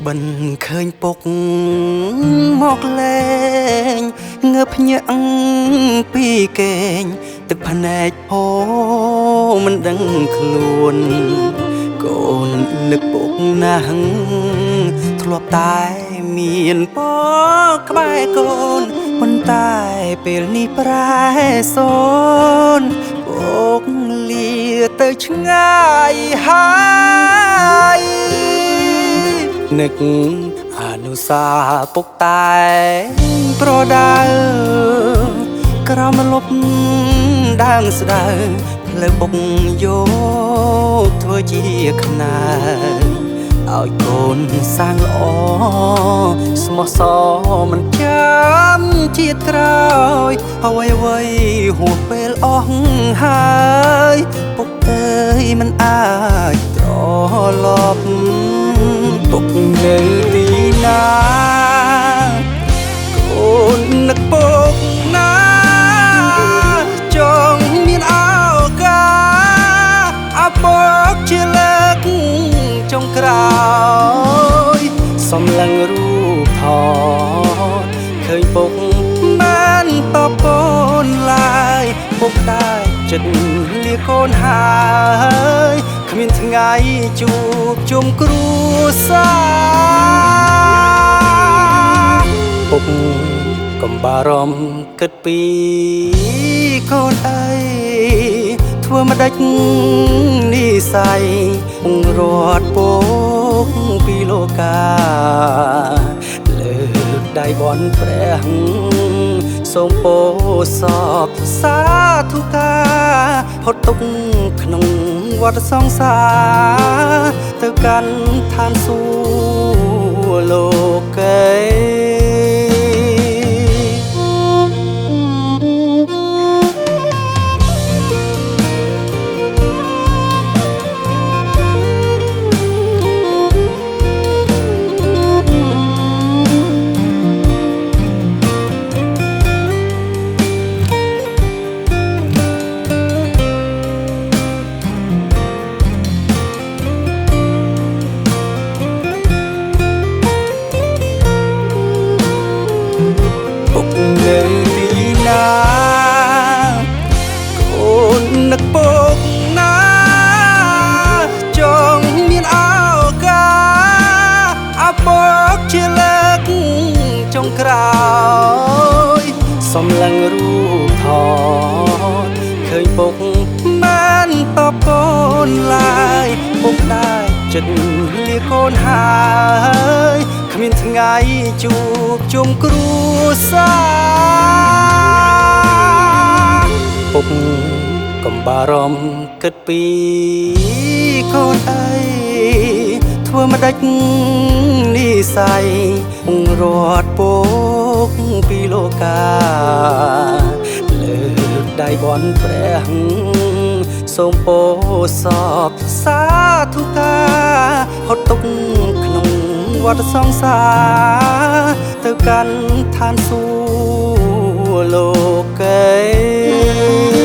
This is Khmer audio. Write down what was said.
បិនឃើញពុកមកលែងងើបភ្ញាក់ពីគេងទឹកភ្នែកហូរមិនដឹងខ្លួនកូននឹកពុកណាស់ធ្លាប់តែមានពរក្បែរកូនប៉ុន្តែពេលនេះប្រែសូនពុកលាទៅឆ្ងាយហើយនឹកអនុសាពុកតែប្រដៅក្រមលប់ដើមស្ដៅផ្លូវពុកយកធ្វើជាខ្នើឲ្យកូនសាងល្អស្មោះសរមិនចាំជាតិក្រោយអ្វីហួសពេលអស់ហើយពុកអើយមិនអាចត្រឡប់ពុកនៅទីណាកូននឹកពុកណាចង់មានឱកាសអពុកជាលើកចុងក្រោយសំឡឹងរូបថតឃើញពុកបានតបកូនឡើយពុកតែចិត្តលាកូនហើយគ្មានថ្ងៃជួបជុំគ្រួសារពុកកុំបារម្ភគិតពីកូនអីធ្វើមិនដេចនិស័យរត់ពុកពីលោកាលើកដៃបន់ព្រះសូមពោសពសាធុការផុតទុកក្នុងវដ្តសង្សារទៅកាន់ឋានសួគ៌លោកីនៅទីណាកូននឹកពុកណាចង់មានឱកាសអពុកជាលើកចុងក្រោយសំឡឹងរូបថតឃើញពុកបានតបកូនឡើយពុកតែចិត្តលាកូនហើយគ្មានថ្ងៃជួបជុំគ្រួសារពុកកុំបារម្ភគិតពីកូនអីធ្វើមិនដេចនិស័យរត់ពុកពីលោកាលើកដៃបន់ព្រះសូមពោសពសាធុការផុតទុកក្នុងវដ្តសង្សារទៅកាន់ឋានសួគ៌លោកី